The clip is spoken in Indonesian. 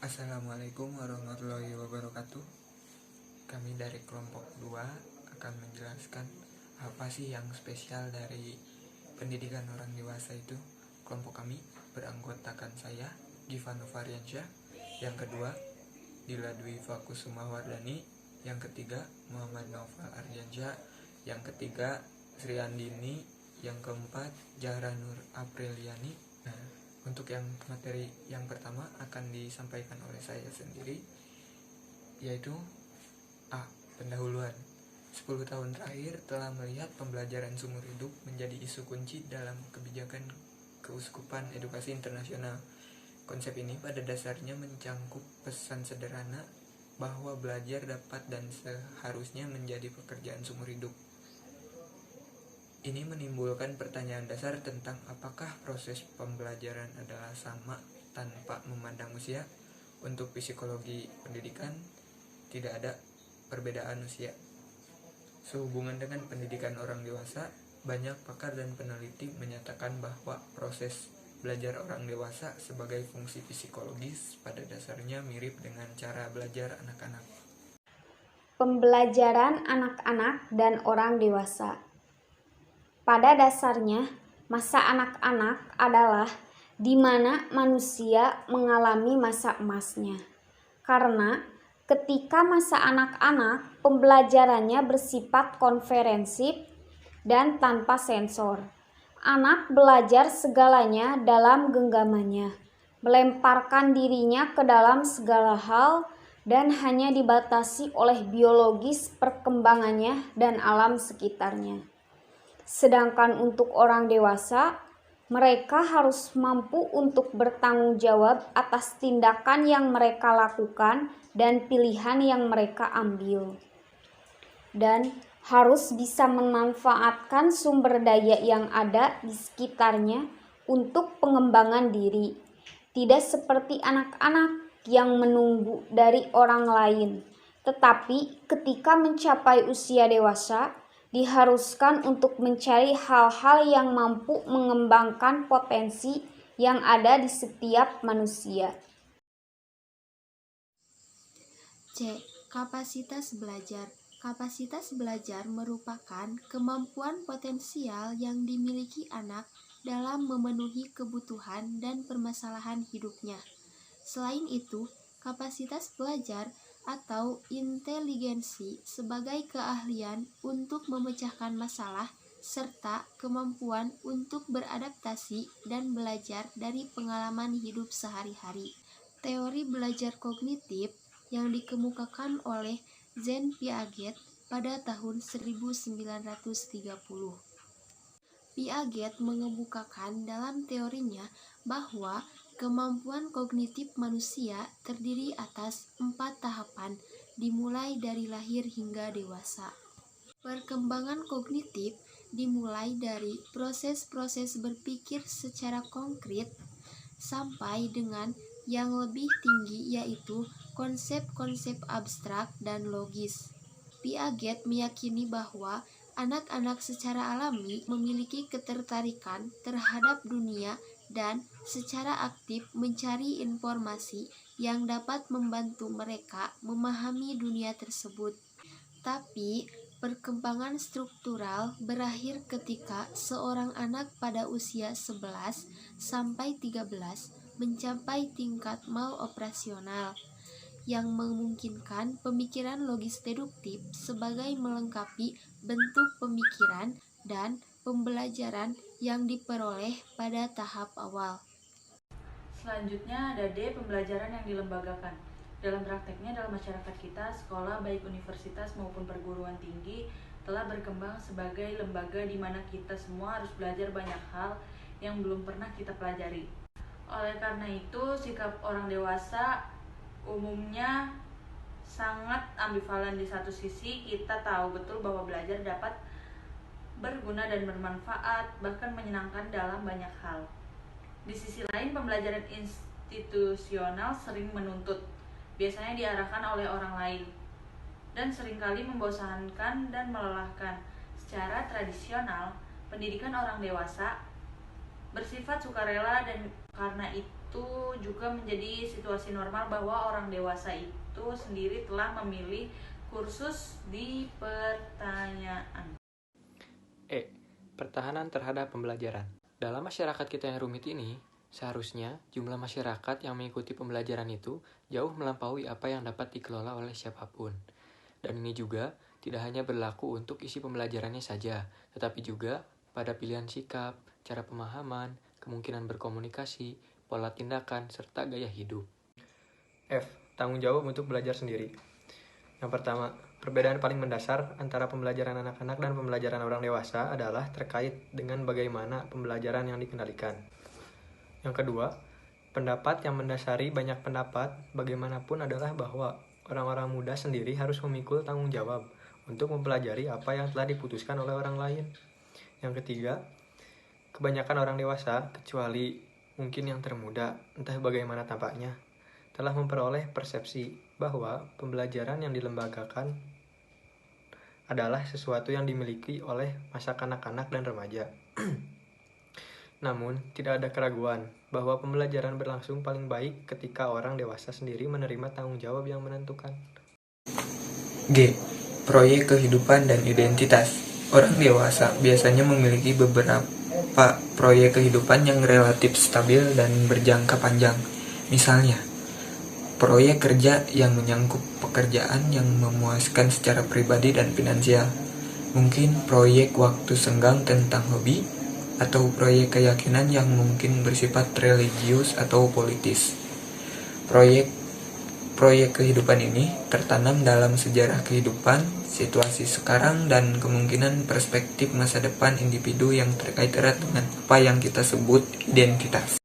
Assalamualaikum warahmatullahi wabarakatuh. Kami dari kelompok 2 akan menjelaskan apa sih yang spesial dari pendidikan orang dewasa itu. Kelompok kami beranggotakan saya, Giva Novariansyah, yang kedua Dila Dwi Fakusuma Wardani, yang ketiga Muhammad Noval Ardiansyah, yang ketiga Sri Andini, yang keempat Zahra Nur Apriliani. Nah, untuk yang materi yang pertama akan disampaikan oleh saya sendiri, yaitu pendahuluan. 10 tahun terakhir telah melihat pembelajaran seumur hidup menjadi isu kunci dalam kebijakan keuskupan edukasi internasional. Konsep ini pada dasarnya mencangkup pesan sederhana bahwa belajar dapat dan seharusnya menjadi pekerjaan seumur hidup. Ini menimbulkan pertanyaan dasar tentang apakah proses pembelajaran adalah sama tanpa memandang usia. Untuk psikologi pendidikan, tidak ada perbedaan usia. Sehubungan dengan pendidikan orang dewasa, banyak pakar dan peneliti menyatakan bahwa proses belajar orang dewasa sebagai fungsi psikologis pada dasarnya mirip dengan cara belajar anak-anak. Pembelajaran anak-anak dan orang dewasa. Pada dasarnya, masa anak-anak adalah di mana manusia mengalami masa emasnya. Karena ketika masa anak-anak, pembelajarannya bersifat konferensif dan tanpa sensor. Anak belajar segalanya dalam genggamannya, melemparkan dirinya ke dalam segala hal dan hanya dibatasi oleh biologis perkembangannya dan alam sekitarnya. Sedangkan untuk orang dewasa, mereka harus mampu untuk bertanggung jawab atas tindakan yang mereka lakukan dan pilihan yang mereka ambil. Dan harus bisa memanfaatkan sumber daya yang ada di sekitarnya untuk pengembangan diri. Tidak seperti anak-anak yang menunggu dari orang lain, tetapi ketika mencapai usia dewasa, diharuskan untuk mencari hal-hal yang mampu mengembangkan potensi yang ada di setiap manusia. C. Kapasitas belajar. Kapasitas belajar merupakan kemampuan potensial yang dimiliki anak dalam memenuhi kebutuhan dan permasalahan hidupnya. Selain itu, kapasitas belajar atau inteligensi sebagai keahlian untuk memecahkan masalah serta kemampuan untuk beradaptasi dan belajar dari pengalaman hidup sehari-hari. Teori belajar kognitif yang dikemukakan oleh Jean Piaget pada tahun 1930. Piaget mengemukakan dalam teorinya bahwa kemampuan kognitif manusia terdiri atas 4 tahapan, dimulai dari lahir hingga dewasa. Perkembangan kognitif dimulai dari proses-proses berpikir secara konkret sampai dengan yang lebih tinggi, yaitu konsep-konsep abstrak dan logis. Piaget meyakini bahwa anak-anak secara alami memiliki ketertarikan terhadap dunia dan secara aktif mencari informasi yang dapat membantu mereka memahami dunia tersebut. Tapi, perkembangan struktural berakhir ketika seorang anak pada usia 11 sampai 13 mencapai tingkat maloperasional yang memungkinkan pemikiran logis deduktif sebagai melengkapi bentuk pemikiran dan pembelajaran yang diperoleh pada tahap awal. Selanjutnya ada D, pembelajaran yang dilembagakan. Dalam prakteknya dalam masyarakat kita, sekolah baik universitas maupun perguruan tinggi telah berkembang sebagai lembaga di mana kita semua harus belajar banyak hal yang belum pernah kita pelajari. Oleh karena itu, sikap orang dewasa umumnya sangat ambivalen. Di satu sisi, kita tahu betul bahwa belajar dapat berguna dan bermanfaat, bahkan menyenangkan dalam banyak hal. Di sisi lain, pembelajaran institusional sering menuntut, biasanya diarahkan oleh orang lain, dan seringkali membosankan dan melelahkan. Secara tradisional, pendidikan orang dewasa bersifat sukarela dan karena itu itu juga menjadi situasi normal bahwa orang dewasa itu sendiri telah memilih kursus di pertanyaan. Pertahanan terhadap pembelajaran. Dalam masyarakat kita yang rumit ini, seharusnya jumlah masyarakat yang mengikuti pembelajaran itu jauh melampaui apa yang dapat dikelola oleh siapapun. Dan ini juga tidak hanya berlaku untuk isi pembelajarannya saja, tetapi juga pada pilihan sikap, cara pemahaman, kemungkinan berkomunikasi, pola tindakan, serta gaya hidup. F. Tanggung jawab untuk belajar sendiri. Yang pertama, perbedaan paling mendasar antara pembelajaran anak-anak dan pembelajaran orang dewasa adalah terkait dengan bagaimana pembelajaran yang dikendalikan. Yang kedua, pendapat yang mendasari banyak pendapat bagaimanapun adalah bahwa orang-orang muda sendiri harus memikul tanggung jawab untuk mempelajari apa yang telah diputuskan oleh orang lain. Yang ketiga, kebanyakan orang dewasa, kecuali mungkin yang termuda, entah bagaimana tampaknya, telah memperoleh persepsi bahwa pembelajaran yang dilembagakan adalah sesuatu yang dimiliki oleh masa kanak-kanak dan remaja. Namun, tidak ada keraguan bahwa pembelajaran berlangsung paling baik ketika orang dewasa sendiri menerima tanggung jawab yang menentukan. G. Proyek kehidupan dan identitas. Orang dewasa biasanya memiliki beberapa proyek kehidupan yang relatif stabil dan berjangka panjang. Misalnya, proyek kerja yang menyangkut pekerjaan yang memuaskan secara pribadi dan finansial. Mungkin proyek waktu senggang tentang hobi, atau proyek keyakinan yang mungkin bersifat religius atau politis. Proyek kehidupan ini tertanam dalam sejarah kehidupan, situasi sekarang, dan kemungkinan perspektif masa depan individu yang terkait erat dengan apa yang kita sebut identitas.